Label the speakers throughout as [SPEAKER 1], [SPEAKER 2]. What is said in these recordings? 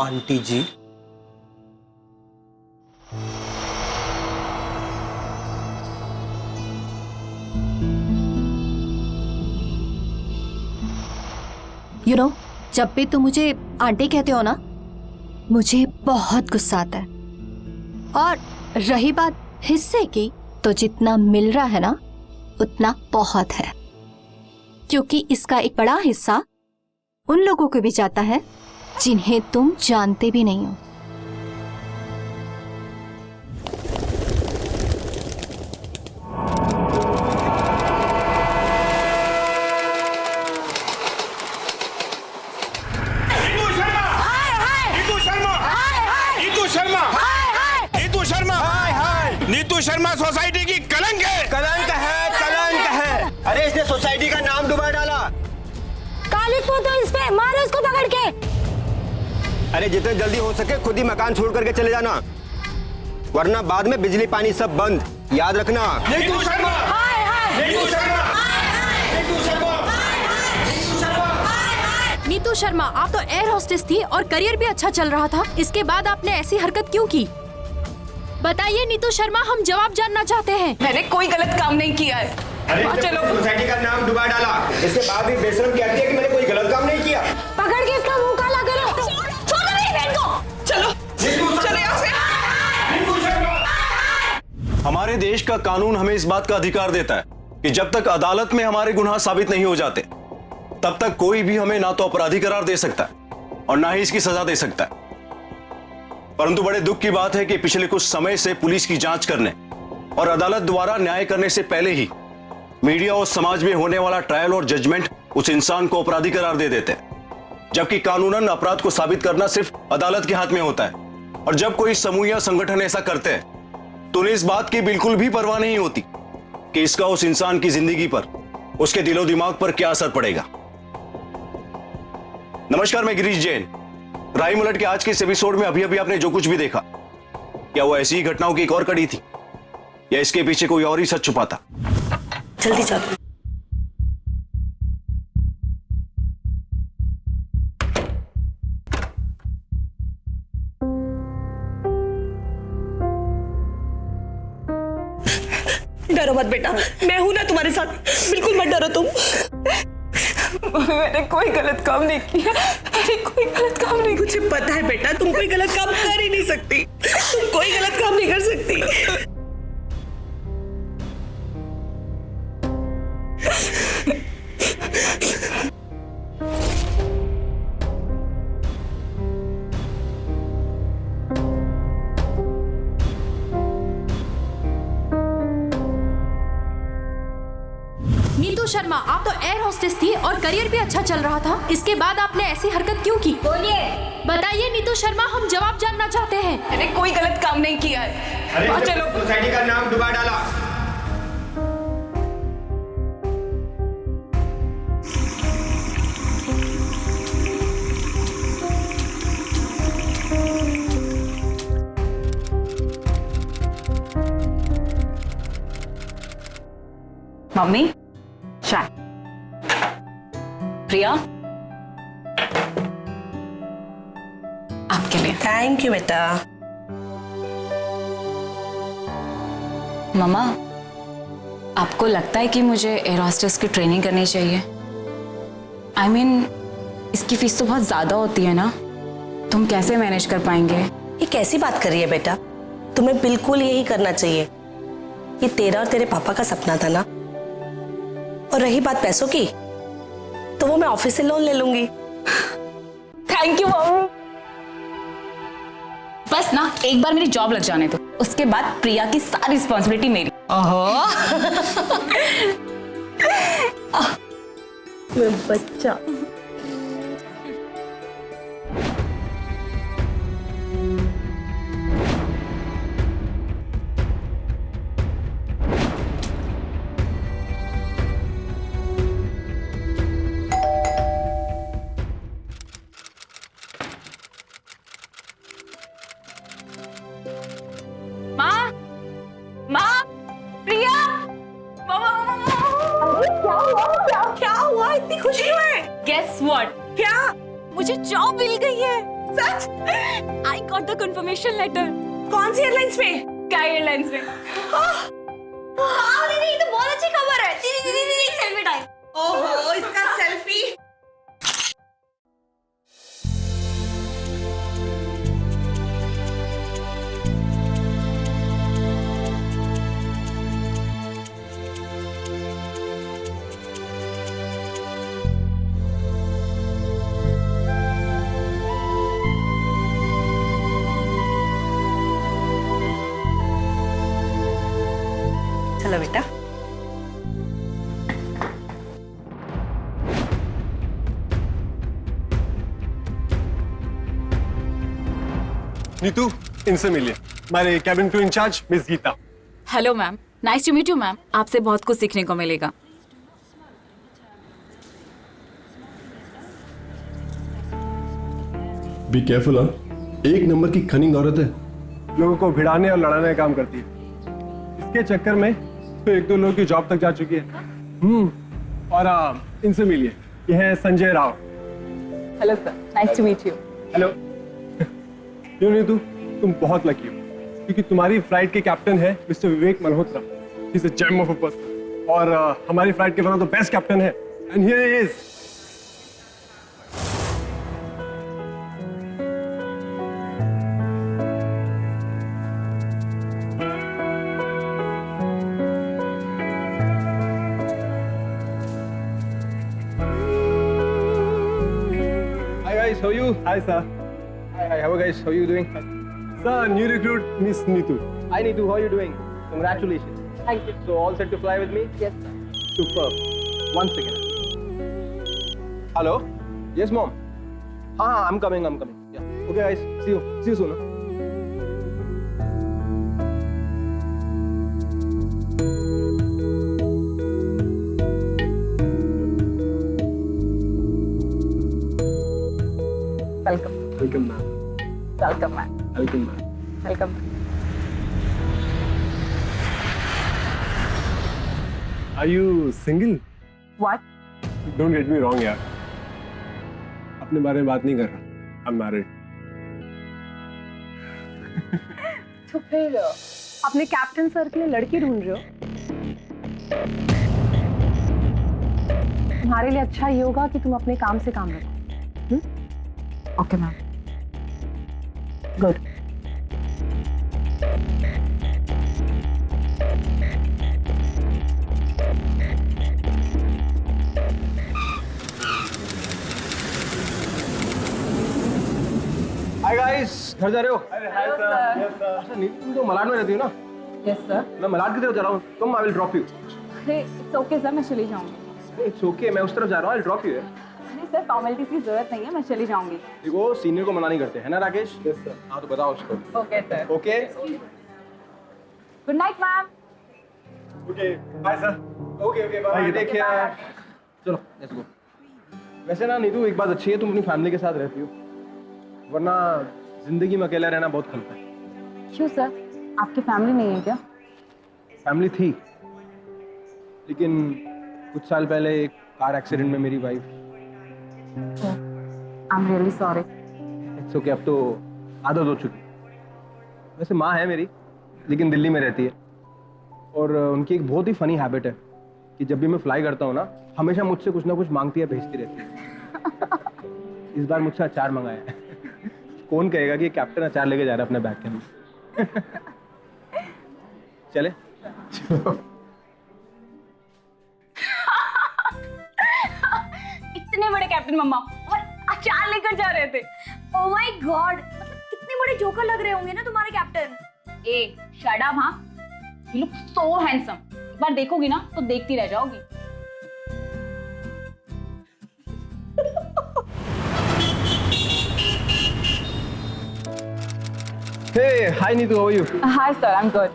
[SPEAKER 1] Aunty जी,
[SPEAKER 2] जब भी तुम मुझे आंटी कहते हो ना, मुझे बहुत गुस्सा आता है। और रही बात हिस्से की, तो जितना मिल रहा है ना, उतना बहुत है, क्योंकि इसका एक बड़ा हिस्सा उन लोगों को भी जाता है जिन्हें तुम जानते भी नहीं हो।
[SPEAKER 3] नीतू शर्मा सोसाइटी की कलंक है।
[SPEAKER 1] कलंक है, कलंक है। अरे इसने सोसाइटी का नाम डुबा डाला।
[SPEAKER 4] कालिक पोतो इस पे, मारो इसको पकड़ के।
[SPEAKER 1] अरे जितने जल्दी हो सके खुद ही मकान छोड़ करके चले जाना, वरना बाद में बिजली पानी सब बंद, याद रखना।
[SPEAKER 3] नीतू शर्मा, नीतू शर्मा, नीतू शर्मा,
[SPEAKER 2] नीतू शर्मा, आप तो एयर होस्टेस थी और करियर भी अच्छा चल रहा था, इसके बाद आपने ऐसी हरकत क्यों की? बताइए नीतू शर्मा, हम जवाब जानना चाहते हैं।
[SPEAKER 5] मैंने कोई गलत काम नहीं किया है।
[SPEAKER 1] अरे चलो, सोसाइटी का नाम डुबा डाला, इसके बाद भी बेशरम कहती है कि मैंने कोई गलत काम नहीं किया।
[SPEAKER 4] पकड़ के इसका मुंह काला करो। छोड़ो मेरी बहन को।
[SPEAKER 5] चलो चलो यहाँ से।
[SPEAKER 6] हमारे देश का कानून हमें इस बात का अधिकार देता है कि जब तक अदालत में हमारे गुनाह साबित नहीं हो जाते, तब तक कोई भी हमें ना तो अपराधी करार दे सकता है और ना ही इसकी सजा दे सकता है। परंतु बड़े दुख की बात है कि पिछले कुछ समय से पुलिस की जांच करने और अदालत द्वारा न्याय करने से पहले ही मीडिया और समाज में होने वाला ट्रायल और जजमेंट उस इंसान को अपराधी करार दे देते हैं, जबकि कानूनन अपराध को साबित करना सिर्फ अदालत के हाथ में होता है। और जब कोई समूह या संगठन ऐसा करते हैं तो उन्हें इस बात की बिल्कुल भी परवाह नहीं होती कि इसका उस इंसान की जिंदगी पर, उसके दिलो दिमाग पर क्या असर पड़ेगा। नमस्कार, मैं गिरीश जैन। राइम उलट के आज के इस एपिसोड में अभी अभी आपने जो कुछ भी देखा, क्या वो ऐसी ही घटनाओं की एक और कड़ी थी या इसके पीछे कोई और ही सच छुपा था?
[SPEAKER 4] जल्दी चलो।
[SPEAKER 5] डरो मत बेटा, मैं हूं ना तुम्हारे साथ, बिल्कुल मत डरो तुम। मैंने कोई गलत काम नहीं किया, मैंने कोई गलत काम नहीं। मुझे पता है बेटा, तुम कोई गलत काम कर ही नहीं सकती, तुम कोई गलत काम नहीं कर सकती।
[SPEAKER 2] नीतू शर्मा, आप तो एयर होस्टेस थी और करियर भी अच्छा चल रहा था, इसके बाद आपने ऐसी हरकत क्यों की?
[SPEAKER 4] बोलिए।
[SPEAKER 2] बताइए नीतू शर्मा, हम जवाब जानना चाहते हैं।
[SPEAKER 5] मैंने कोई गलत काम नहीं किया है।
[SPEAKER 1] अरे
[SPEAKER 5] चलो
[SPEAKER 1] सोसाइटी का नाम डुबा डाला।
[SPEAKER 5] मम्मी, चाय। प्रिया, आपके लिए।
[SPEAKER 7] थैंक यू बेटा।
[SPEAKER 5] मम्मा, आपको लगता है कि मुझे एयर होस्टेस की ट्रेनिंग करनी चाहिए? I mean, इसकी फीस तो बहुत ज्यादा होती है ना, तुम कैसे मैनेज कर पाएंगे?
[SPEAKER 7] ये कैसी बात कर रही है बेटा, तुम्हें बिल्कुल यही करना चाहिए। ये तेरा और तेरे पापा का सपना था ना। और रही बात पैसों की, तो वो मैं ऑफिस से लोन ले लूंगी।
[SPEAKER 5] Thank you mummy. बस ना एक बार मेरी जॉब लग जाने दो, उसके बाद प्रिया की सारी रिस्पॉन्सिबिलिटी मेरी।
[SPEAKER 7] मैं बच्चा।
[SPEAKER 5] माँ, माँ, प्रिया, मामा,
[SPEAKER 7] क्या हुआ? क्या हुआ? इतनी खुशी क्यों है?
[SPEAKER 5] Guess what?
[SPEAKER 7] क्या?
[SPEAKER 5] मुझे मुझे जॉब मिल गई है। सच? I got the confirmation letter.
[SPEAKER 7] कौन सी एयरलाइंस पे?
[SPEAKER 5] स्काई एयरलाइंस में।
[SPEAKER 4] हाँ दीदी, ये तो बहुत अच्छी खबर है। दीदी दीदी दीदी सेल्फी टाइम।
[SPEAKER 7] ओहो, इसका सेल्फी। चलो बेटा।
[SPEAKER 8] नीतू, इनसे मिलिए। हमारे cabin crew incharge miss Geeta.
[SPEAKER 5] Hello ma'am, nice to meet you ma'am. आपसे बहुत कुछ सीखने को मिलेगा।
[SPEAKER 8] Be careful. एक नंबर की खनिंग औरत है, लोगों को भिड़ाने और लड़ाने का काम करती है। इसके चक्कर में तो एक दो लोगों की जॉब तक जा चुकी है। और इनसे मिलिए, ये है Sanjay Rao.
[SPEAKER 5] Hello sir, nice to meet you.
[SPEAKER 8] Hello. क्यों नीतू, तुम बहुत लकी हो क्योंकि तुम्हारी फ्लाइट के कैप्टन है mister Vivek Malhotra. He is a gem of a person. और हमारी फ्लाइट के one of the best captain है। And here he is.
[SPEAKER 9] Hi guys, how are you?
[SPEAKER 8] Hi sir.
[SPEAKER 9] Hi, how are guys? How are you doing?
[SPEAKER 8] Sir, new recruit Miss Neetu.
[SPEAKER 9] Hi Neetu, how are you doing? Congratulations.
[SPEAKER 5] Thank you.
[SPEAKER 9] So all set to fly with me?
[SPEAKER 5] Yes sir.
[SPEAKER 9] Superb. 1 second. Hello? Yes mom. I'm coming. Yeah. Okay guys, see you soon.
[SPEAKER 5] Welcome.
[SPEAKER 8] Welcome ma'am.
[SPEAKER 5] Welcome ma'am.
[SPEAKER 8] Welcome ma'am.
[SPEAKER 5] Welcome.
[SPEAKER 8] Are you single?
[SPEAKER 5] What?
[SPEAKER 8] Don't get me wrong यार, अपने बारे में बात नहीं कर रहा। I'm married.
[SPEAKER 10] तो फिर अपने कैप्टन सर के लिए लड़की ढूंढ रहे हो? तुम्हारे लिए अच्छा ये होगा कि तुम अपने काम से काम रखो।
[SPEAKER 5] Okay ma'am.
[SPEAKER 10] Good.
[SPEAKER 9] Hi guys, घर जा रहे हो?
[SPEAKER 8] Hi sir. Yes sir.
[SPEAKER 9] अच्छा नीतू, तुम तो मलाड में रहती हो ना?
[SPEAKER 10] Yes sir.
[SPEAKER 9] मैं मलाड की तरफ जा रहा हूँ। तुम I will drop you.
[SPEAKER 10] It's okay sir, मैं चली जाऊंगी।
[SPEAKER 9] It's okay, मैं उस तरफ जा रहा हूँ। I'll drop you.
[SPEAKER 10] नहीं सर, फॉर्मेलिटीज की जरूरत नहीं है, मैं चली जाऊंगी।
[SPEAKER 9] देखो सीनियर को मना नहीं करते है ना राकेश?
[SPEAKER 8] Yes sir.
[SPEAKER 9] हाँ तो बताओ उसको।
[SPEAKER 10] Okay sir.
[SPEAKER 9] Okay?
[SPEAKER 10] Good night ma'am.
[SPEAKER 8] Okay. Bye sir.
[SPEAKER 9] Okay, bye. Take care. चलो, let's go. वैसे ना नीतू, एक बात अच्छी है, तुम अपनी फैमिली के साथ रहती हो, वरना जिंदगी में अकेला रहना बहुत खलता है।
[SPEAKER 10] क्यों सर, आपकी फैमिली नहीं है क्या?
[SPEAKER 9] फैमिली थी, लेकिन कुछ साल पहले एक कार एक्सीडेंट में मेरी wife.
[SPEAKER 10] I am really sorry.
[SPEAKER 9] It's okay, अब तो आदत हो चुकी। वैसे माँ है मेरी, लेकिन दिल्ली में रहती है, और उनकी एक बहुत ही फनी हैबिट है कि जब भी मैं फ्लाई करता हूँ ना, हमेशा मुझसे कुछ ना कुछ मांगती है, भेजती रहती है। इस बार मुझसे अचार मंगाया है। कौन कहेगा कि कैप्टन अचार लेके जा रहा है अपने बैग के अंदर? चले?
[SPEAKER 10] इतने बड़े कैप्टन मम्मा और अचार लेकर जा रहे थे।
[SPEAKER 4] ओह माय गॉड, मतलब कितने बड़े जोकर लग रहे होंगे ना तुम्हारे कैप्टन।
[SPEAKER 10] ए शट अप। हाँ, यू लुक सो हैंडसम। एक बार देखोगी ना तो देखती रह जाओगी।
[SPEAKER 9] Hey, hi Neetu, how are you?
[SPEAKER 10] Hi sir, I am good.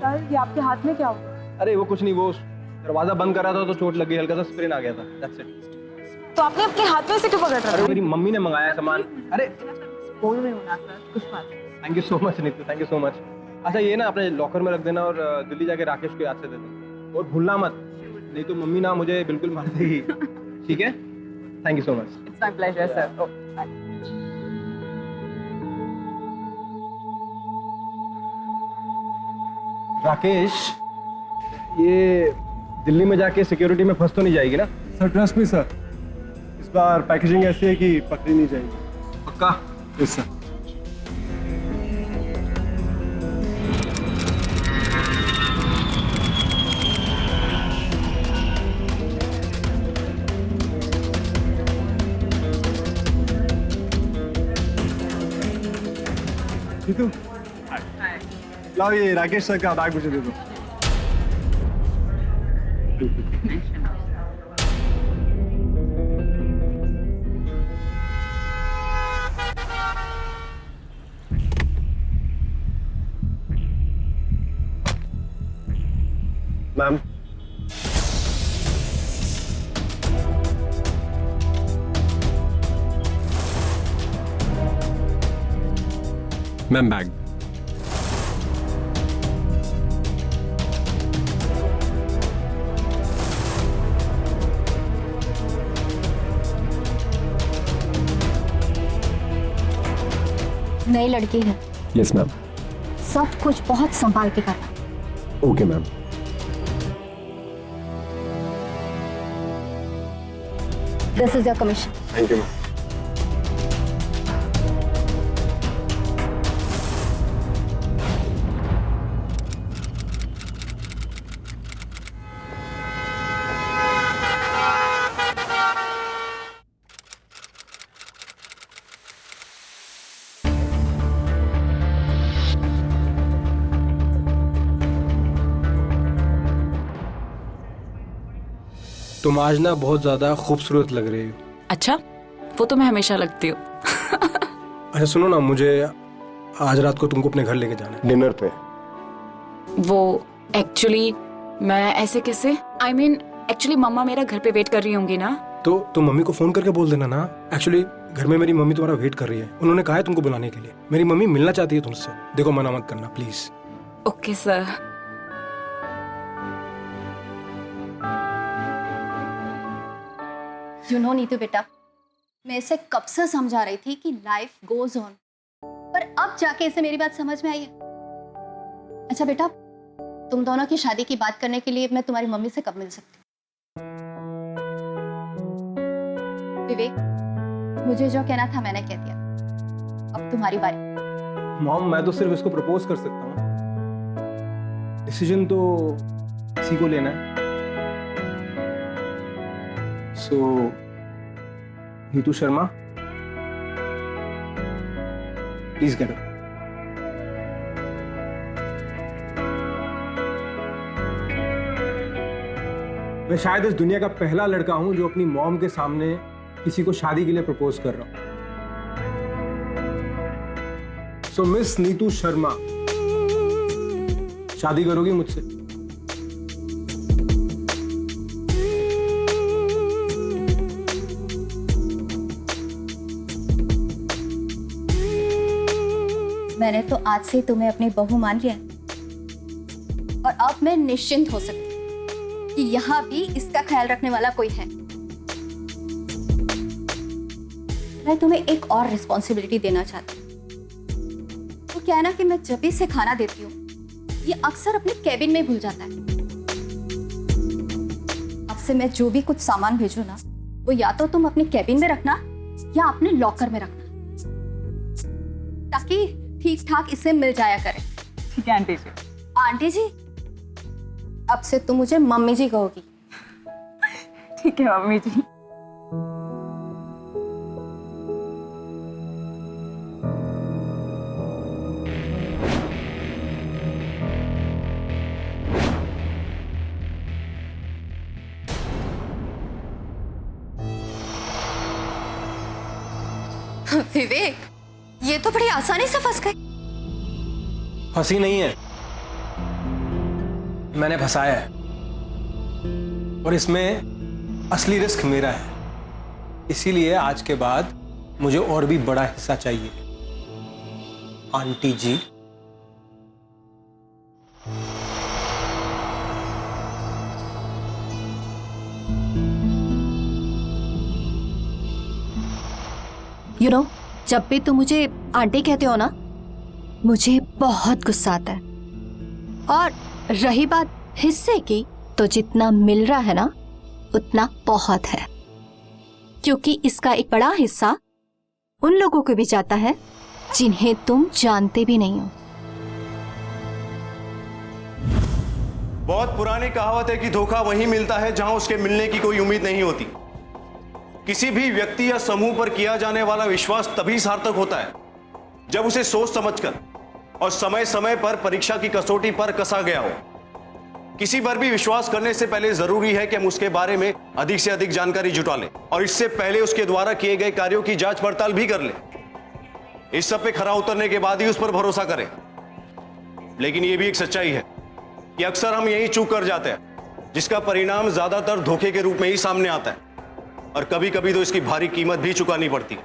[SPEAKER 10] Sir, ये आपके हाथ में क्या हो गया?
[SPEAKER 9] अरे वो कुछ नहीं, वो दरवाजा बंद कर रहा था तो चोट लग गई, हल्का सा स्प्रेन आ गया था। That's it.
[SPEAKER 10] तो आपने अपने हाथ में से क्यों पकड़ रखा?
[SPEAKER 9] अरे मेरी मम्मी ने मंगाया सामान। अरे
[SPEAKER 10] बोल रही हूँ ना सर, कुछ बात नहीं।
[SPEAKER 9] Thank you so much Neetu, thank you so much. अच्छा ये ना अपने लॉकर में रख देना और दिल्ली जाके राकेश को याद से दे देना, और भूलना मत, नहीं तो मम्मी ना मुझे बिल्कुल मार देगी। ठीक है? Thank you so much.
[SPEAKER 10] It's my pleasure sir.
[SPEAKER 9] Rakesh, ये दिल्ली में जाके सिक्योरिटी में फंस तो नहीं जाएगी ना?
[SPEAKER 8] सर ट्रस्ट मी सर, इस बार पैकेजिंग ऐसी है कि पकड़ी नहीं जाएगी।
[SPEAKER 9] पक्का?
[SPEAKER 8] Yes sir. जीतू, लाओ ये राकेश सर का बैग मुझे दे दो। Ma'am, ma'am bag.
[SPEAKER 2] नई लड़की है,
[SPEAKER 8] यस मैम।
[SPEAKER 2] सब कुछ बहुत संभाल के करना।
[SPEAKER 8] Okay ma'am.
[SPEAKER 2] This is your commission.
[SPEAKER 8] Thank you ma'am.
[SPEAKER 9] तुम आज ना बहुत ज्यादा खूबसूरत लग रही हो।
[SPEAKER 5] अच्छा, वो तो मैं हमेशा लगती हूँ।
[SPEAKER 9] अच्छा सुनो ना, मुझे आज रात को तुमको अपने घर लेके जाना है
[SPEAKER 8] डिनर पे।
[SPEAKER 5] वो एक्चुअली मैं ऐसे कैसे, आई मीन एक्चुअली मम्मा मेरा घर पे वेट कर रही होंगी ना।
[SPEAKER 9] तो तुम मम्मी को फोन करके बोल देना ना। एक्चुअली घर में मेरी मम्मी तुम्हारा वेट कर रही है, उन्होंने कहा है तुमको बुलाने के लिए। मेरी मम्मी मिलना चाहती है तुमसे। देखो मना मत करना please.
[SPEAKER 5] Okay sir.
[SPEAKER 2] You know Neetu बेटा, मैं इसे कब से समझा रही थी कि लाइफ गोज ऑन, पर अब जाके इसे मेरी बात समझ में आई है। अच्छा बेटा, तुम दोनों की शादी की बात करने के लिए मैं तुम्हारी मम्मी से कब मिल सकती हूँ? विवेक, मुझे जो कहना था मैंने कह दिया, अब तुम्हारी बारी।
[SPEAKER 9] मॉम, मैं तो सिर्फ इसको प्रपोज कर सकता हूँ, डिसीजन तो इसी को लेना है। So Neetu Sharma, please get up. मैं शायद इस दुनिया का पहला लड़का हूं जो अपनी मॉम के सामने किसी को शादी के लिए प्रपोज कर रहा हूं। सो मिस नीतू शर्मा, शादी करोगी मुझसे?
[SPEAKER 2] मैंने तो आज से तुम्हें अपनी बहू मान लिया है, और अब मैं निश्चिंत हो सकती हूँ कि यहाँ भी इसका ख्याल रखने वाला कोई है। मैं तुम्हें एक और रिस्पॉन्सिबिलिटी देना चाहती हूँ। तो क्या है ना कि मैं जब भी इसे खाना देती हूँ, ये अक्सर अपने कैबिन में भूल जाता है। अब से मैं जो भी कुछ सामान भेजूं ना, वो या तो तुम अपने कैबिन में रखना या अपने लॉकर में रखना, ताकि ठीक ठाक इसे मिल जाया करे।
[SPEAKER 10] ठीक है आंटी जी।
[SPEAKER 2] आंटी जी, अब से तुम मुझे मम्मी जी कहोगी।
[SPEAKER 10] ठीक है मम्मी जी।
[SPEAKER 2] विवेक, ये तो बड़ी आसानी से फंस गए।
[SPEAKER 9] फंसी नहीं है, मैंने फंसाया है, और इसमें असली रिस्क मेरा है। इसीलिए आज के बाद मुझे और भी बड़ा हिस्सा चाहिए। आंटी जी,
[SPEAKER 2] यू नो, जब भी तुम मुझे आंटी कहते हो ना, मुझे बहुत गुस्सा आता है। और रही बात हिस्से की, तो जितना मिल रहा है ना उतना बहुत है, क्योंकि इसका एक बड़ा हिस्सा उन लोगों को भी जाता है जिन्हें तुम जानते भी नहीं हो।
[SPEAKER 6] बहुत पुरानी कहावत है कि धोखा वहीं मिलता है जहां उसके मिलने की कोई उम्मीद नहीं होती। किसी भी व्यक्ति या समूह पर किया जाने वाला विश्वास तभी सार्थक होता है जब उसे सोच समझकर और समय समय पर परीक्षा की कसौटी पर कसा गया हो। किसी पर भी विश्वास करने से पहले जरूरी है कि हम उसके बारे में अधिक से अधिक जानकारी जुटा लें और इससे पहले उसके द्वारा किए गए कार्यों की जांच पड़ताल भी कर लें। इस सब पे खरा उतरने के बाद ही उस पर भरोसा करें। लेकिन यह भी एक सच्चाई है कि अक्सर हम यही चूक कर जाते हैं, जिसका परिणाम ज्यादातर धोखे के रूप में ही सामने आता है और कभी कभी तो इसकी भारी कीमत भी चुकानी पड़ती है।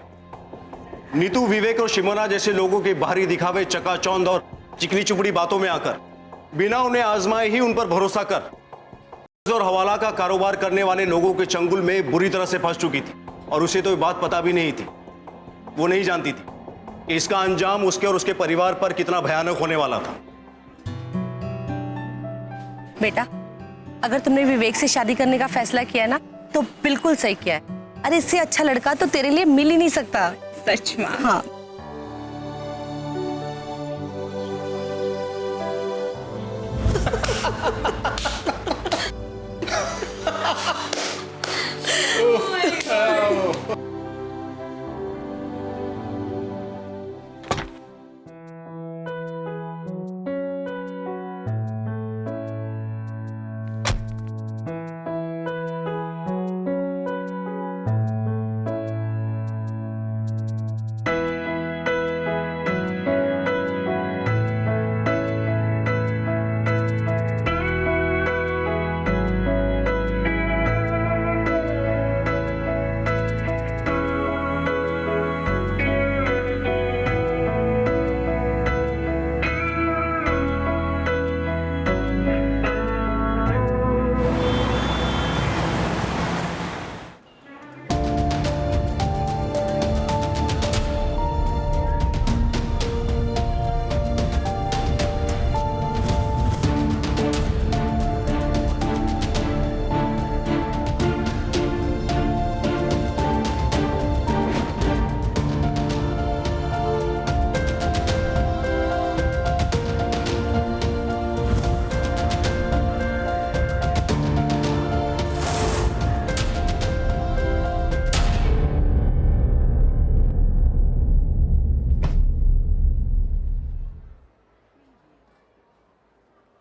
[SPEAKER 6] नीतू, विवेक और शिमोना जैसे लोगों के बाहरी दिखावे, चकाचौंध और चिकनी चुपड़ी बातों में आकर बिना उन्हें आजमाए ही उन पर भरोसा कर और हवाला का कारोबार करने वाले लोगों के चंगुल में बुरी तरह से फंस चुकी थी और उसे तो ये बात पता भी नहीं थी। वो नहीं जानती थी कि इसका अंजाम उसके और उसके परिवार पर कितना भयानक होने वाला था।
[SPEAKER 7] बेटा, अगर तुमने विवेक से शादी करने का फैसला किया ना तो बिल्कुल सही किया है। अरे इससे अच्छा लड़का तो तेरे लिए मिल ही नहीं सकता।
[SPEAKER 10] सच में।
[SPEAKER 7] हाँ।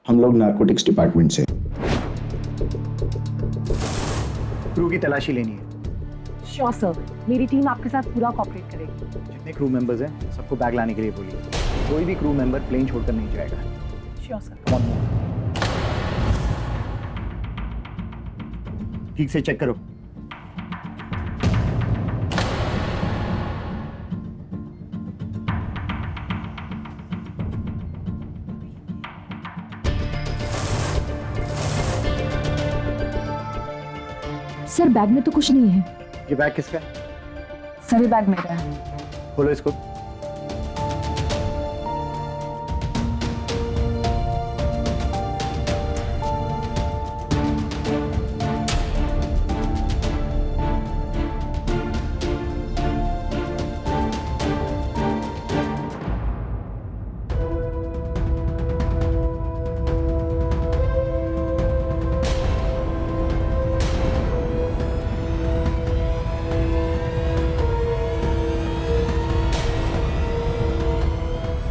[SPEAKER 11] हम लोग नारकोटिक्स डिपार्टमेंट से।
[SPEAKER 12] क्रू की तलाशी लेनी है।
[SPEAKER 10] श्योर सर, मेरी टीम आपके साथ पूरा कोऑपरेट करेगी।
[SPEAKER 12] जितने क्रू मेंबर्स हैं सबको बैग लाने के लिए बोलिए। कोई भी क्रू मेंबर प्लेन छोड़कर नहीं जाएगा।
[SPEAKER 10] Sure sir.
[SPEAKER 12] ठीक से चेक करो।
[SPEAKER 10] सर, बैग में तो कुछ नहीं है।
[SPEAKER 12] ये बैग किसका है?
[SPEAKER 10] सर, ये बैग मेरा है।
[SPEAKER 12] खोलो इसको।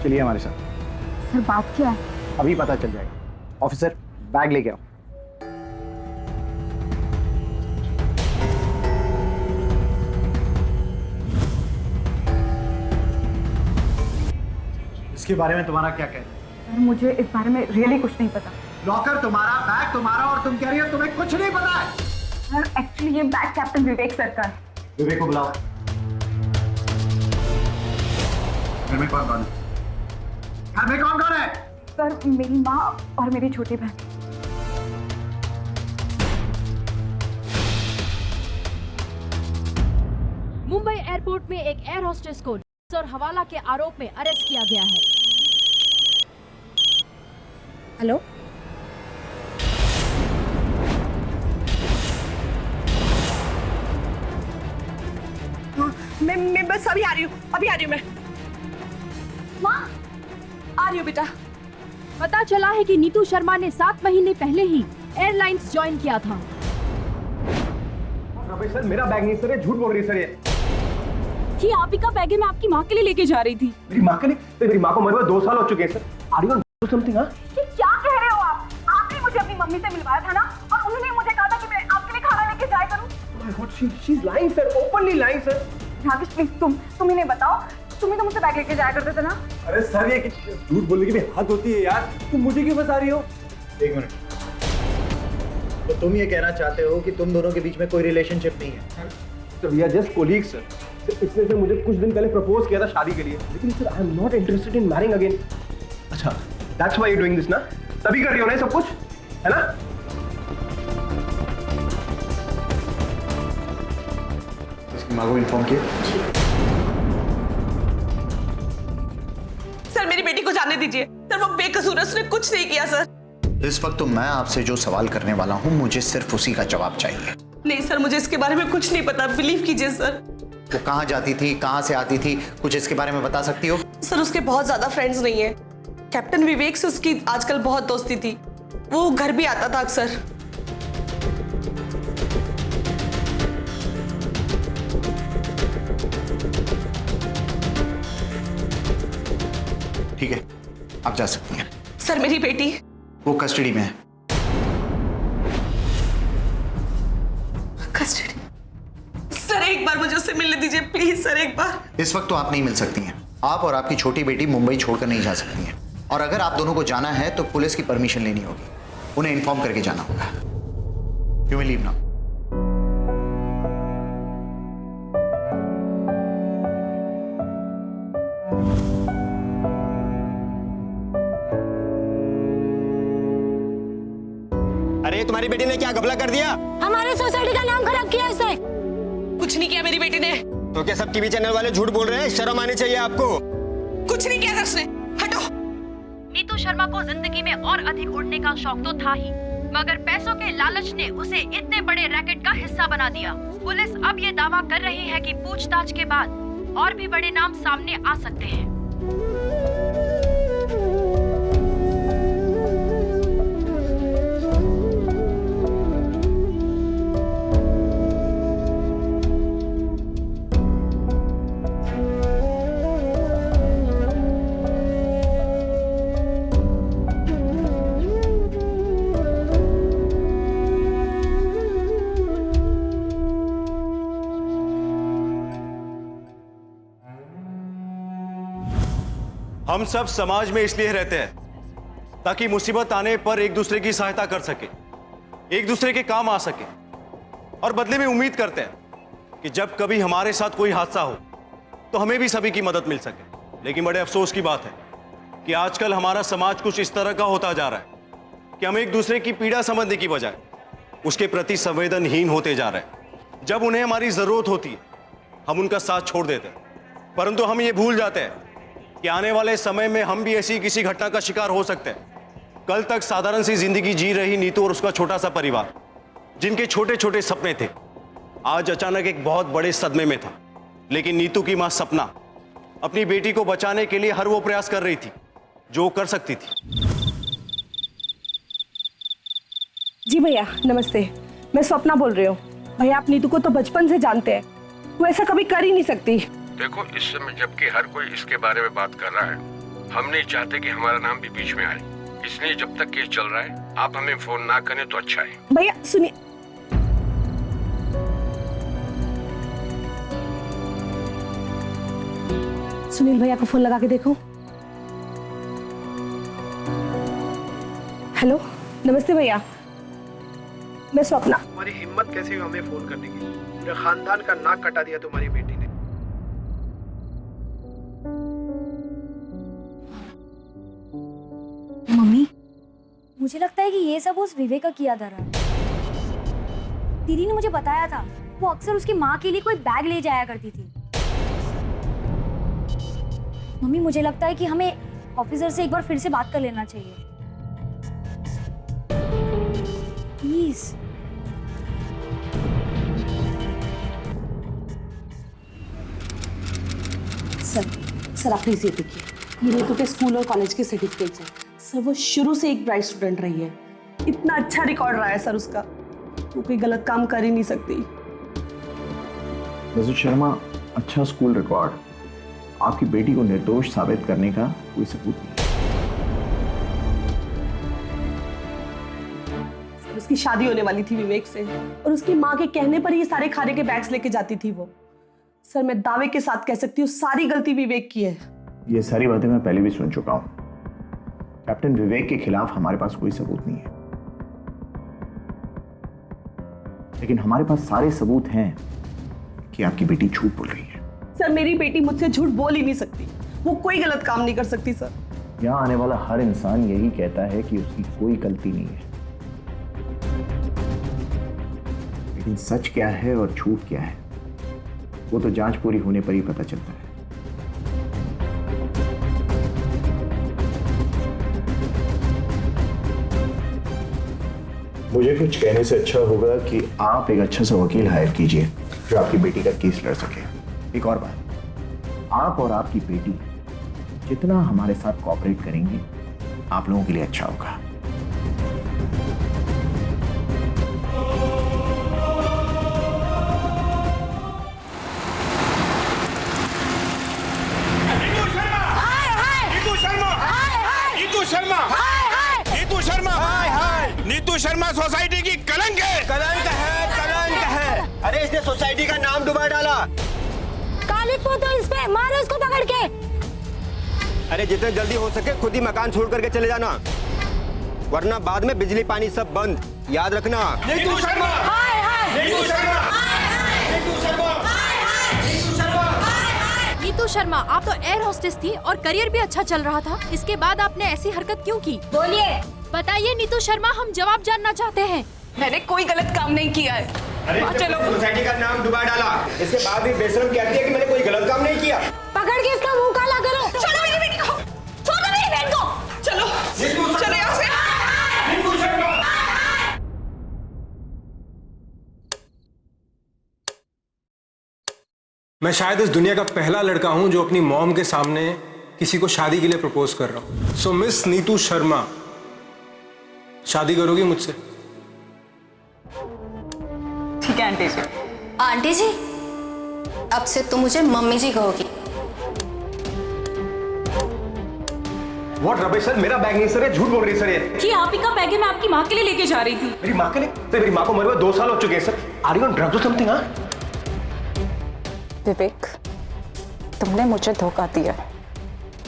[SPEAKER 12] चलिए हमारे साथ।
[SPEAKER 10] सर, बात क्या है?
[SPEAKER 12] अभी पता चल जाएगा। ऑफिसर, बैग लेके आओ। इसके बारे में तुम्हारा क्या कहना है?
[SPEAKER 10] सर, मुझे इस बारे में रियली कुछ नहीं पता।
[SPEAKER 12] लॉकर तुम्हारा, बैग तुम्हारा और तुम कह रही हो तुम्हें कुछ नहीं पता है।
[SPEAKER 10] सर, एक्चुअली ये बैग कैप्टन विवेक सर का है।
[SPEAKER 12] विवेक को बुलाओ। घर में कौन कौन है? घर में कौन कौन है?
[SPEAKER 10] सर, मेरी माँ और मेरी छोटी बहन।
[SPEAKER 3] मुंबई एयरपोर्ट
[SPEAKER 13] एयरपोर्ट में एक एयर होस्टेस को और हवाला के आरोप में अरेस्ट किया गया है।
[SPEAKER 7] हेलो, मैं बस अभी आ रही हूँ मैं।
[SPEAKER 13] माँ,
[SPEAKER 7] आ रही हूँ बेटा।
[SPEAKER 13] पता चला है कि नीतू शर्मा ने 7 महीने पहले ही एयरलाइंस ज्वाइन किया था।
[SPEAKER 9] सर मेरा बैग नहीं सर, ये झूठ बोल रही है सर।
[SPEAKER 13] ये आप ही का बैग है, मैं आपकी माँ के लिए लेके जा रही थी।
[SPEAKER 9] मेरी माँ के लिए? मेरी माँ को मरे हुए 2 साल हो चुके हैं sir. Are you do something? हाँ,
[SPEAKER 7] ये क्या कह रहे हो आप? आपने मुझे अपनी मम्मी से मिलवाया था ना, और उन्होंने मुझे कहा था कि मैं आपके लिए खाना लेके जाया करूं।
[SPEAKER 9] My God, she is lying sir, openly lying sir.
[SPEAKER 7] Rakesh please, तुम इन्हें बताओ, तुम ही तो मुझसे बैग लेके जाया करते थे ना।
[SPEAKER 8] अरे सर, ये झूठ बोलने की भी हद होती है यार। तुम मुझे क्यों फंसा रही हो?
[SPEAKER 12] एक मिनट, तो तुम ये कहना चाहते हो कि तुम दोनों के बीच में कोई रिलेशनशिप नहीं है?
[SPEAKER 9] Sir we are just colleagues sir. इसने सर मुझे कुछ दिन पहले प्रपोज किया था शादी के लिए, लेकिन sir I am not interested in marrying again. अच्छा, that's why you doing this ना? तभी कर रही हो ना सब कुछ, है ना?
[SPEAKER 12] इसकी माँ को इन्फॉर्म किया?
[SPEAKER 7] सर मेरी बेटी को जाने दीजिए सर, वो बेकसूर है, उसने कुछ नहीं किया सर।
[SPEAKER 11] इस वक्त तो मैं आपसे जो सवाल करने वाला हूँ, मुझे सिर्फ उसी का जवाब चाहिए।
[SPEAKER 7] नहीं सर, मुझे इसके बारे में कुछ नहीं पता, बिलीव कीजिए सर।
[SPEAKER 11] वो कहाँ जाती थी, कहाँ से आती थी, कुछ इसके बारे में बता सकती हो?
[SPEAKER 7] सर उसके बहुत ज्यादा फ्रेंड्स नहीं है। कैप्टन विवेक से उसकी आजकल बहुत दोस्ती थी, वो घर भी आता था अक्सर।
[SPEAKER 11] ठीक है, आप जा सकती हैं।
[SPEAKER 7] सर मेरी बेटी?
[SPEAKER 11] वो कस्टडी में है।
[SPEAKER 7] कस्टडी? सर एक बार मुझे उससे मिलने दीजिए प्लीज सर, एक बार।
[SPEAKER 11] इस वक्त तो आप नहीं मिल सकती हैं। आप और आपकी छोटी बेटी मुंबई छोड़कर नहीं जा सकती हैं, और अगर आप दोनों को जाना है तो पुलिस की परमिशन लेनी होगी, उन्हें इन्फॉर्म करके जाना होगा। You will leave now.
[SPEAKER 1] अरे तुम्हारी बेटी ने क्या घपला कर दिया?
[SPEAKER 13] हमारे सोसाइटी का नाम खराब किया इसने।
[SPEAKER 7] कुछ नहीं किया मेरी बेटी ने।
[SPEAKER 1] तो क्या सब टीवी चैनल वाले झूठ बोल रहे हैं? शर्म आनी चाहिए आपको।
[SPEAKER 7] कुछ नहीं किया उसने, हटो।
[SPEAKER 13] नीतू शर्मा को जिंदगी में और अधिक उड़ने का शौक तो था ही, मगर पैसों के लालच ने उसे इतने बड़े रैकेट का हिस्सा बना दिया। पुलिस अब ये दावा कर रही है कि पूछताछ के बाद और भी बड़े नाम सामने आ सकते हैं।
[SPEAKER 6] हम सब समाज में इसलिए रहते हैं ताकि मुसीबत आने पर एक दूसरे की सहायता कर सके, एक दूसरे के काम आ सके, और बदले में उम्मीद करते हैं कि जब कभी हमारे साथ कोई हादसा हो तो हमें भी सभी की मदद मिल सके। लेकिन बड़े अफसोस की बात है कि आजकल हमारा समाज कुछ इस तरह का होता जा रहा है कि हम एक दूसरे की पीड़ा समझने की बजाय उसके प्रति संवेदनहीन होते जा रहे हैं। जब उन्हें हमारी जरूरत होती है हम उनका साथ छोड़ देते हैं, परंतु हम ये भूल जाते हैं कि आने वाले समय में हम भी ऐसी किसी घटना का शिकार हो सकते हैं। कल तक साधारण सी जिंदगी जी रही नीतू और उसका छोटा सा परिवार, जिनके छोटे छोटे सपने थे, आज अचानक एक बहुत बड़े सदमे में था। लेकिन नीतू की मां सपना अपनी बेटी को बचाने के लिए हर वो प्रयास कर रही थी जो कर सकती थी।
[SPEAKER 7] जी भैया नमस्ते, मैं स्वप्ना बोल रही हूँ। भैया आप नीतू को तो बचपन से जानते हैं, वो ऐसा कभी कर ही नहीं सकती।
[SPEAKER 14] देखो इस समय जबकि हर कोई इसके बारे में बात कर रहा है, हम नहीं चाहते कि हमारा नाम भी बीच में आए, इसलिए जब तक केस चल रहा है आप हमें फोन ना करें तो अच्छा है।
[SPEAKER 7] भैया सुनिए, सुनील भैया को फोन लगा के देखो। हेलो नमस्ते भैया, मैं स्वप्ना।
[SPEAKER 9] तुम्हारी हिम्मत कैसे हुई हमें फोन करने की? पूरे खानदान का नाक कटा दिया तुम्हारी बेटी ने।
[SPEAKER 4] मम्मी, मुझे लगता है कि ये सब उस विवेक का किया धरा है। दीदी ने मुझे बताया था वो अक्सर उसकी माँ के लिए कोई बैग ले जाया करती थी। मम्मी मुझे लगता है कि हमें ऑफिसर से एक बार फिर से बात कर लेना चाहिए, प्लीज।
[SPEAKER 7] सर आप प्लीज ये देखिए, ये नीतू के स्कूल और कॉलेज के सर्टिफिकेट्स हैं। सर वो शुरू से एक ब्राइट स्टूडेंट रही है, इतना अच्छा रिकॉर्ड रहा है सर उसका, वो कोई गलत काम कर ही नहीं सकती।
[SPEAKER 12] मिसेस शर्मा, अच्छा स्कूल रिकॉर्ड आपकी बेटी को निर्दोष साबित करने का कोई सबूत नहीं।
[SPEAKER 7] सर उसकी शादी होने वाली थी विवेक से, और उसकी माँ के कहने पर ये सारे खाने के बैग्स लेके जाती थी वो। सर मैं दावे के साथ कह सकती हूँ सारी गलती विवेक की है।
[SPEAKER 12] ये सारी बातें मैं पहले भी सुन चुका हूँ। कैप्टन विवेक के खिलाफ हमारे पास कोई सबूत नहीं है, लेकिन हमारे पास सारे सबूत हैं कि आपकी बेटी झूठ बोल रही है।
[SPEAKER 7] सर मेरी बेटी मुझसे झूठ बोल ही नहीं सकती, वो कोई गलत काम नहीं कर सकती सर।
[SPEAKER 12] यहाँ आने वाला हर इंसान यही कहता है कि उसकी कोई गलती नहीं है, लेकिन सच क्या है और झूठ क्या है वो तो जांच पूरी होने पर ही पता चलता है। मुझे कुछ कहने से अच्छा होगा कि आप एक अच्छा सा वकील हायर कीजिए जो आपकी बेटी का केस लड़ सके। एक और बात, आप और आपकी बेटी जितना हमारे साथ कोऑपरेट करेंगे आप लोगों के लिए अच्छा होगा।
[SPEAKER 1] नीतू शर्मा सोसाइटी की कलंक है। कलंक है, कलंक है। अरे इसने सोसाइटी का नाम डुबा डाला।
[SPEAKER 4] काली पोतो इस पे, मारो इसको पकड़ के।
[SPEAKER 1] अरे जितने जल्दी हो सके खुद ही मकान छोड़ करके चले जाना, वरना बाद में बिजली पानी सब बंद, याद रखना।
[SPEAKER 3] नीतू शर्मा, हाय हाय। नीतू शर्मा, हाय हाय। नीतू शर्मा, हाय हाय। नीतू शर्मा, हाय हाय।
[SPEAKER 13] नीतू शर्मा, आप तो एयर होस्टेस थी और करियर भी अच्छा चल रहा था, इसके बाद आपने ऐसी हरकत क्यों की?
[SPEAKER 4] बोलिए।
[SPEAKER 13] बताइए नीतू शर्मा, हम जवाब जानना चाहते हैं।
[SPEAKER 5] मैंने कोई गलत काम नहीं किया है।
[SPEAKER 1] अरे चलो, सोसाइटी का नाम डुबा डाला, इसके बाद भी बेशरम कहती है कि मैंने कोई गलत काम नहीं किया।
[SPEAKER 4] पकड़ के इसका मुंह काला करो। छोड़ो मेरी बेटी को, छोड़ो मेरी बहन को।
[SPEAKER 3] चलो चलो यहाँ से। नीतू शर्मा,
[SPEAKER 9] मैं शायद इस दुनिया का पहला लड़का हूं जो अपनी मॉम के सामने किसी को शादी के लिए प्रपोज कर रहा हूं। सो मिस नीतू शर्मा, शादी करोगी मुझसे?
[SPEAKER 5] ठीक है आंटी जी।
[SPEAKER 2] आंटी जी, अब से तुम मुझे मम्मी जी कहोगी।
[SPEAKER 9] व्हाट रबिश सर, मेरा बैग नहीं सर, ये झूठ बोल रही है सर।
[SPEAKER 10] कि आप ही का बैग है, मैं आपकी माँ के लिए लेके जा रही थी।
[SPEAKER 9] मेरी माँ के लिए? सर मेरी माँ को मरे हुए 2 साल हो चुके हैं sir. Are you on drugs or something? हाँ
[SPEAKER 5] विवेक, तुमने मुझे धोखा दिया,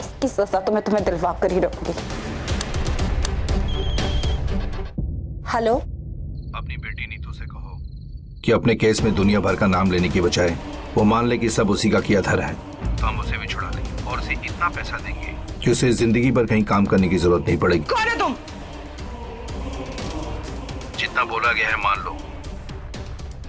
[SPEAKER 5] इसकी सजा तो मैं तुम्हें दिलवा कर ही रहूंगी।
[SPEAKER 7] हेलो,
[SPEAKER 14] अपनी बेटी नीतू से कहो कि अपने केस में दुनिया भर का नाम लेने की बजाय वो मान ले कि सब उसी का किया धरा है, तो हम उसे भी छुड़ा लेंगे और उसे इतना पैसा देंगे कि उसे जिंदगी भर कहीं काम करने की जरूरत नहीं पड़ेगी।
[SPEAKER 7] कौन है तुम?
[SPEAKER 14] जितना बोला गया है मान लो,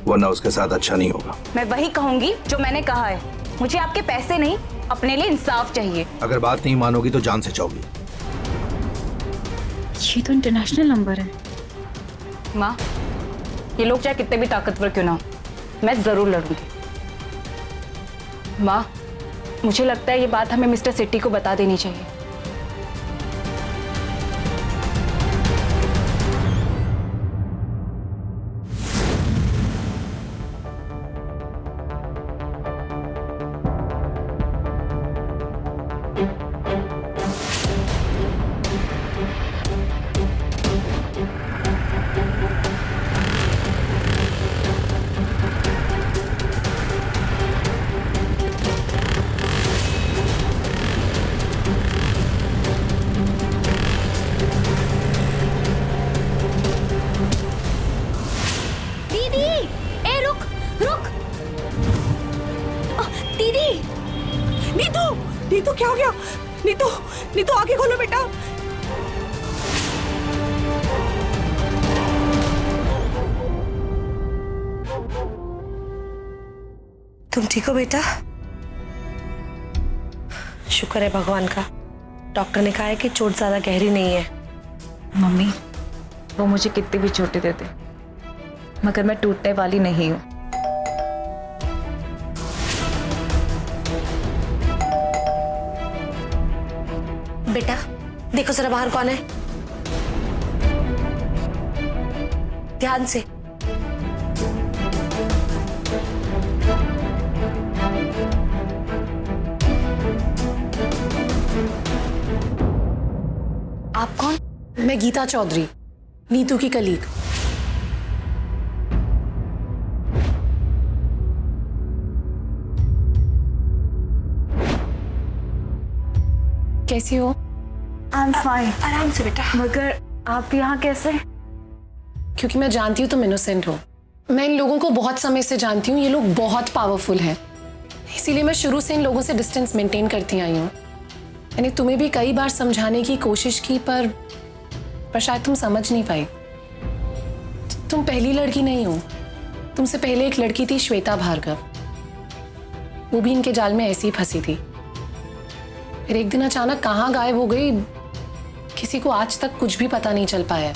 [SPEAKER 14] वरना उसके साथ अच्छा नहीं होगा।
[SPEAKER 5] मैं वही कहूंगी जो मैंने कहा है, मुझे आपके पैसे नहीं, अपने लिए इंसाफ चाहिए।
[SPEAKER 14] अगर बात नहीं मानोगी तो जान से जाओगी।
[SPEAKER 5] ये तो इंटरनेशनल नंबर है। माँ, ये लोग चाहे कितने भी ताकतवर क्यों ना हो, मैं जरूर लड़ूंगी। माँ, मुझे लगता है ये बात हमें मिस्टर सिटी को बता देनी चाहिए।
[SPEAKER 7] नीतू क्या हो गया? नीतू, नीतू आंखें खोलो बेटा। तुम ठीक हो बेटा? शुक्र है भगवान का, डॉक्टर ने कहा है कि चोट ज्यादा गहरी नहीं है।
[SPEAKER 5] मम्मी, वो मुझे कितनी भी चोटें देते, मगर मैं टूटने वाली नहीं हूँ।
[SPEAKER 7] बेटा देखो जरा बाहर कौन है, ध्यान से।
[SPEAKER 15] आप कौन? मैं गीता चौधरी, नीतू की कलीग। कैसी हो?
[SPEAKER 5] I am fine.
[SPEAKER 7] आराम से बेटा।
[SPEAKER 5] मगर आप यहाँ कैसे?
[SPEAKER 15] क्योंकि मैं जानती हूँ तुम इनोसेंट हो। मैं इन लोगों को बहुत समय से जानती हूँ, ये लोग बहुत पावरफुल हैं, इसीलिए मैं शुरू से इन लोगों से डिस्टेंस मेंटेन करती आई हूँ। मैंने तुम्हें भी कई बार समझाने की कोशिश की, पर शायद तुम समझ नहीं पाई। तुम पहली लड़की नहीं हो, तुमसे पहले एक लड़की थी श्वेता भार्गव, वो भी इनके जाल में ऐसी ही फंसी थी। फिर एक दिन अचानक कहाँ गायब हो गई, किसी को आज तक कुछ भी पता नहीं चल पाया।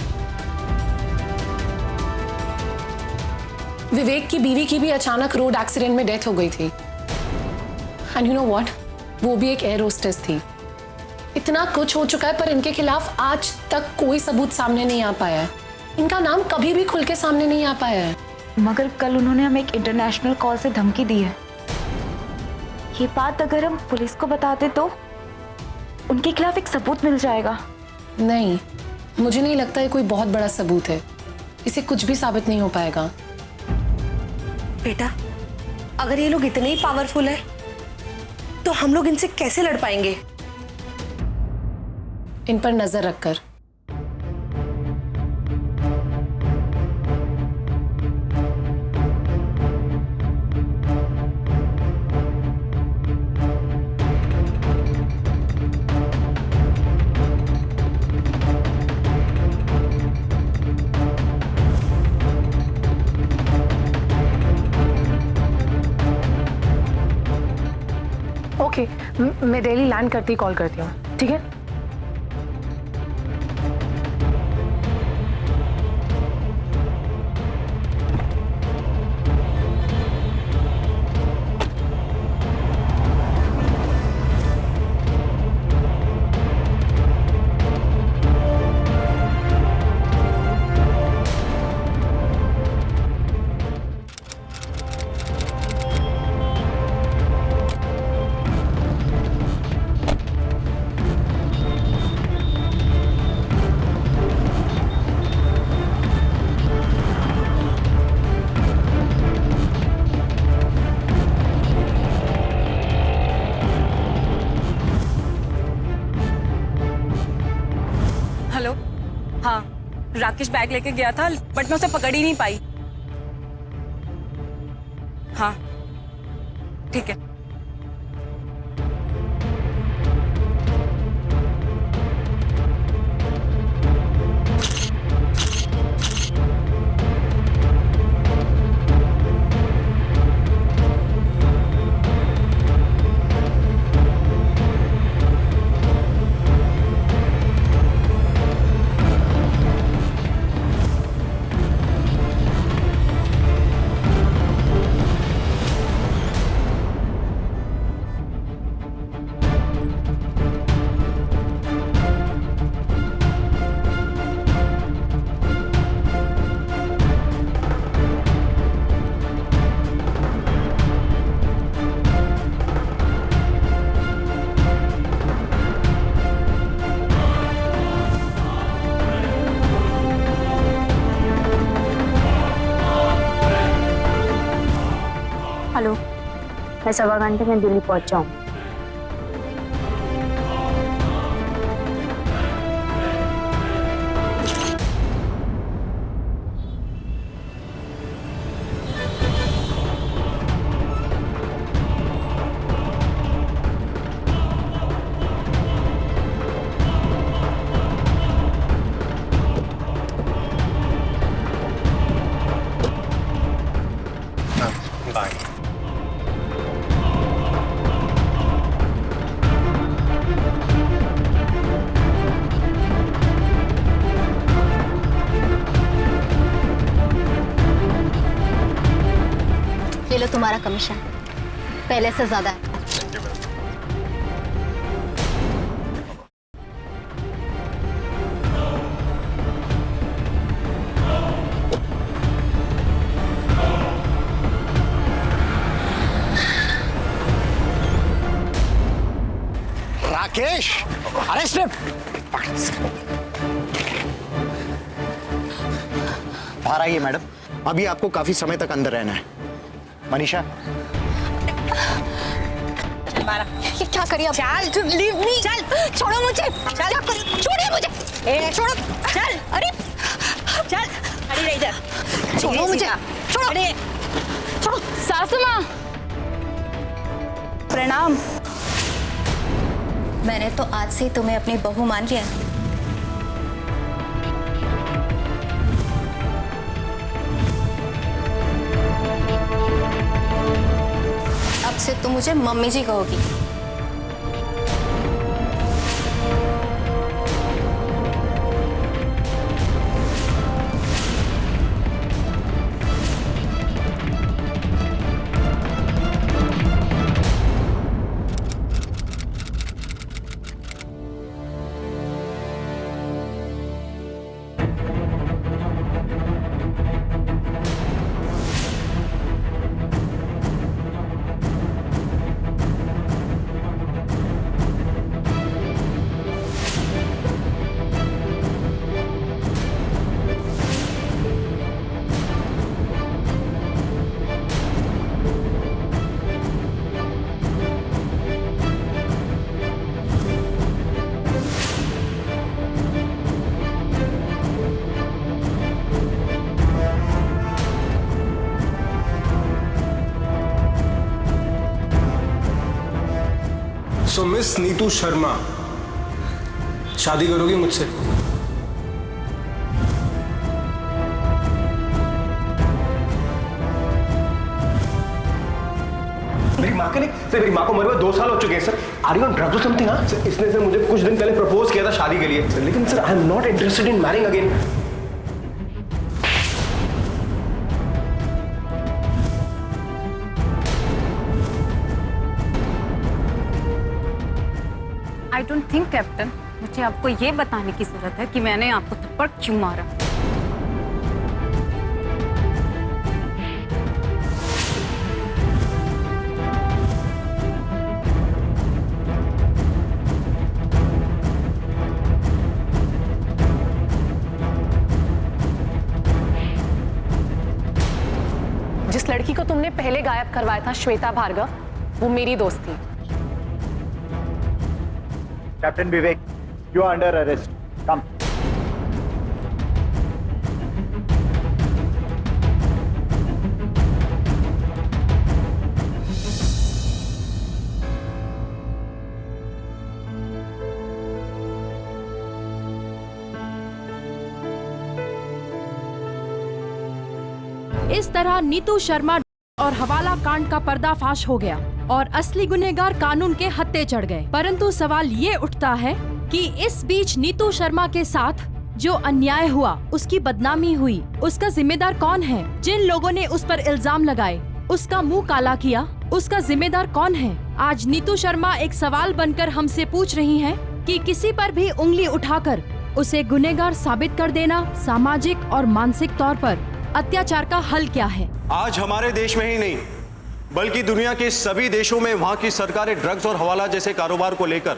[SPEAKER 15] विवेक की बीवी की भी अचानक रोड एक्सीडेंट में डेथ हो गई थी। एंड यू नो व्हाट, वो भी एक एयर होस्टेस थी। इतना कुछ हो चुका है, पर इनके खिलाफ आज तक कोई सबूत सामने नहीं आ पाया है। इनका नाम कभी भी खुल के सामने नहीं आ पाया है।
[SPEAKER 5] मगर कल उन्होंने हमें एक इंटरनेशनल कॉल से धमकी दी है। ये बात अगर हम पुलिस को बताते तो उनके खिलाफ एक सबूत मिल जाएगा।
[SPEAKER 15] नहीं, मुझे नहीं लगता ये कोई बहुत बड़ा सबूत है, इसे कुछ भी साबित नहीं हो पाएगा।
[SPEAKER 7] बेटा अगर ये लोग इतने ही पावरफुल है तो हम लोग इनसे कैसे लड़ पाएंगे?
[SPEAKER 15] इन पर नजर रखकर। ओके, मैं दिल्ली लैंड करती कॉल करती हूँ, ठीक है?
[SPEAKER 5] हेलो, हाँ, राकेश बैग लेके गया था बट मैं उसे पकड़ ही नहीं पाई। हाँ ठीक है।
[SPEAKER 16] हेलो, मैं 1.25 घंटे में दिल्ली पहुंच जाऊँ।
[SPEAKER 1] बाय।
[SPEAKER 2] तुम्हारा कमीशन पहले से ज्यादा है।
[SPEAKER 12] Rakesh, arrest him. बाहर आइए मैडम, अभी आपको काफी समय तक अंदर रहना है। मनीषा,
[SPEAKER 2] ये क्या करिए? चल, लीव मी। चल, छोड़ो मुझे। चल, छोड़िए मुझे। छोड़ो। चल, अरे, चल, खड़ी रह इधर। छोड़ो मुझे। छोड़ो। छोड़ो।
[SPEAKER 5] सासू माँ, प्रणाम।
[SPEAKER 2] मैंने तो आज से तुम्हें अपनी बहू मान लिया। अब से तुम मुझे मम्मी जी कहोगी।
[SPEAKER 9] सो मिस नीतू शर्मा, शादी करोगी मुझसे? मेरी माँ के नहीं सर, मेरी माँ को मरे हुए 2 साल हो चुके हैं sir. Are you on drugs or something? हाँ सर, इसने सर मुझे कुछ दिन पहले प्रपोज किया था शादी के लिए सर, लेकिन sir I am not interested in marrying again.
[SPEAKER 5] I don't think captain, मुझे आपको ये बताने की जरूरत है कि मैंने आपको थप्पड़ क्यों मारा।
[SPEAKER 15] जिस लड़की को तुमने पहले गायब करवाया था, श्वेता भार्गव, वो मेरी दोस्त थी।
[SPEAKER 12] Captain Vivek, you are under arrest. Come.
[SPEAKER 13] इस तरह नीतू शर्मा और हवाला कांड का पर्दाफाश हो गया और असली गुनहगार कानून के हत्थे चढ़ गए। परंतु सवाल ये उठता है कि इस बीच नीतू शर्मा के साथ जो अन्याय हुआ, उसकी बदनामी हुई, उसका जिम्मेदार कौन है? जिन लोगों ने उस पर इल्जाम लगाए, उसका मुंह काला किया, उसका जिम्मेदार कौन है? आज नीतू शर्मा एक सवाल बनकर हमसे पूछ रही हैं कि किसी पर भी उंगली उठाकर उसे गुनहगार साबित कर देना सामाजिक और मानसिक तौर पर अत्याचार का हल क्या है?
[SPEAKER 6] आज हमारे देश में ही नहीं बल्कि दुनिया के सभी देशों में वहां की सरकारें ड्रग्स और हवाला जैसे कारोबार को लेकर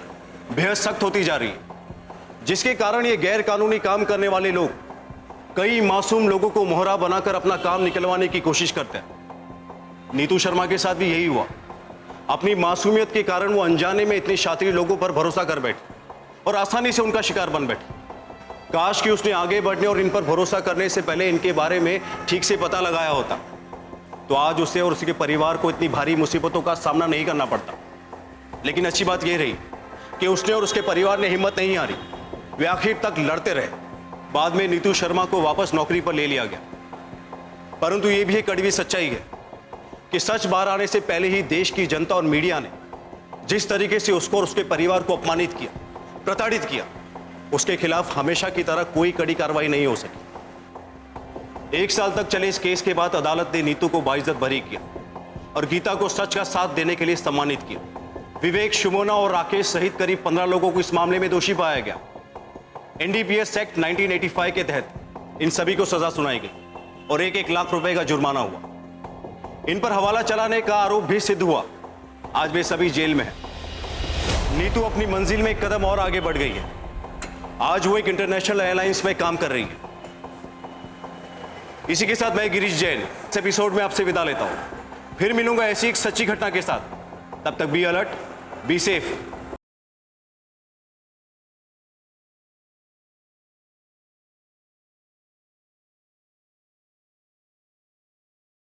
[SPEAKER 6] बेहद सख्त होती जा रही है, जिसके कारण ये गैर कानूनी काम करने वाले लोग कई मासूम लोगों को मोहरा बनाकर अपना काम निकलवाने की कोशिश करते हैं। नीतू शर्मा के साथ भी यही हुआ। अपनी मासूमियत के कारण वो अनजाने में इतने शातिर लोगों पर भरोसा कर बैठी और आसानी से उनका शिकार बन बैठी। काश कि उसने आगे बढ़ने और इन पर भरोसा करने से पहले इनके बारे में ठीक से पता लगाया होता, तो आज उसे और उसके परिवार को इतनी भारी मुसीबतों का सामना नहीं करना पड़ता। लेकिन अच्छी बात यह रही कि उसने और उसके परिवार ने हिम्मत नहीं हारी, वे आखिर तक लड़ते रहे। बाद में नीतू शर्मा को वापस नौकरी पर ले लिया गया। परंतु यह भी एक कड़वी सच्चाई है कि सच बाहर आने से पहले ही देश की जनता और मीडिया ने जिस तरीके से उसको और उसके परिवार को अपमानित किया, प्रताड़ित किया, उसके खिलाफ हमेशा की तरह कोई कड़ी कार्रवाई नहीं हो सकी। 1 साल तक चले इस केस के बाद अदालत ने नीतू को बाइज्जत बरी किया और गीता को सच का साथ देने के लिए सम्मानित किया। विवेक, शुमोना और राकेश सहित करीब 15 लोगों को इस मामले में दोषी पाया गया। एनडीपीएस एक्ट 1985 के तहत इन सभी को सजा सुनाई गई और 1-1 लाख रुपए का जुर्माना हुआ। इन पर हवाला चलाने का आरोप भी सिद्ध हुआ। आज वे सभी जेल में हैं। नीतू अपनी मंजिल में एक कदम और आगे बढ़ गई है। आज वो एक इंटरनेशनल एयरलाइंस में काम कर रही है। इसी के साथ मैं गिरीश जैन इस एपिसोड में आपसे विदा लेता हूं। फिर मिलूंगा ऐसी एक सच्ची घटना के साथ। तब तक बी अलर्ट, बी सेफ